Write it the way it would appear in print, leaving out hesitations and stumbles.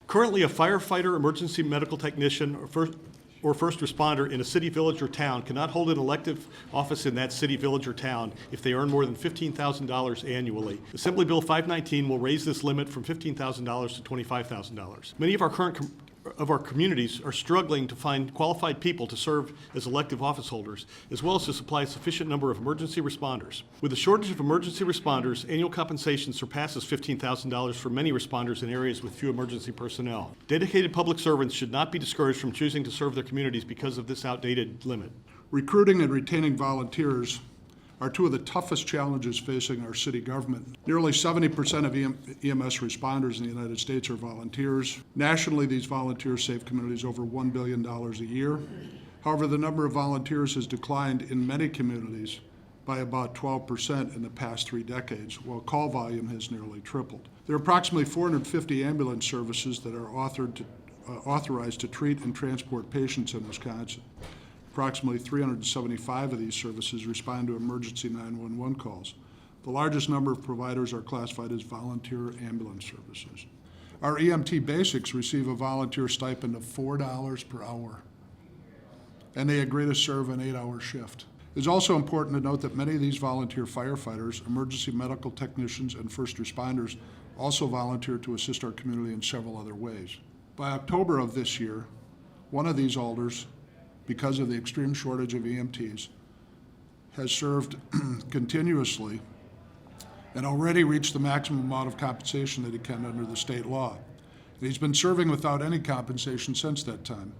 Currently, a firefighter, emergency medical technician, or first responder in a city, village, or town cannot hold an elective office in that city, village, or town if they earn more than $15,000 annually. Assembly Bill 519 will raise this limit from $15,000 to $25,000. Many of our communities are struggling to find qualified people to serve as elective office holders, as well as to supply a sufficient number of emergency responders. With a shortage of emergency responders, annual compensation surpasses $15,000 for many responders in areas with few emergency personnel. Dedicated public servants should not be discouraged from choosing to serve their communities because of this outdated limit. Recruiting and retaining volunteers are two of the toughest challenges facing our city government. Nearly 70% of EMS responders in the United States are volunteers. Nationally, these volunteers save communities over $1 billion a year. However, the number of volunteers has declined in many communities by about 12% in the past 3 decades, while call volume has nearly tripled. There are approximately 450 ambulance services that are authorized to treat and transport patients in Wisconsin. Approximately 375 of these services respond to emergency 911 calls. The largest number of providers are classified as volunteer ambulance services. Our EMT basics receive a volunteer stipend of $4 per hour, and they agree to serve an 8-hour shift. It's also important to note that many of these volunteer firefighters, emergency medical technicians, and first responders also volunteer to assist our community in several other ways. By October of this year, one of these alders, because of the extreme shortage of EMTs, has served continuously and already reached the maximum amount of compensation that he can under the state law. And he's been serving without any compensation since that time.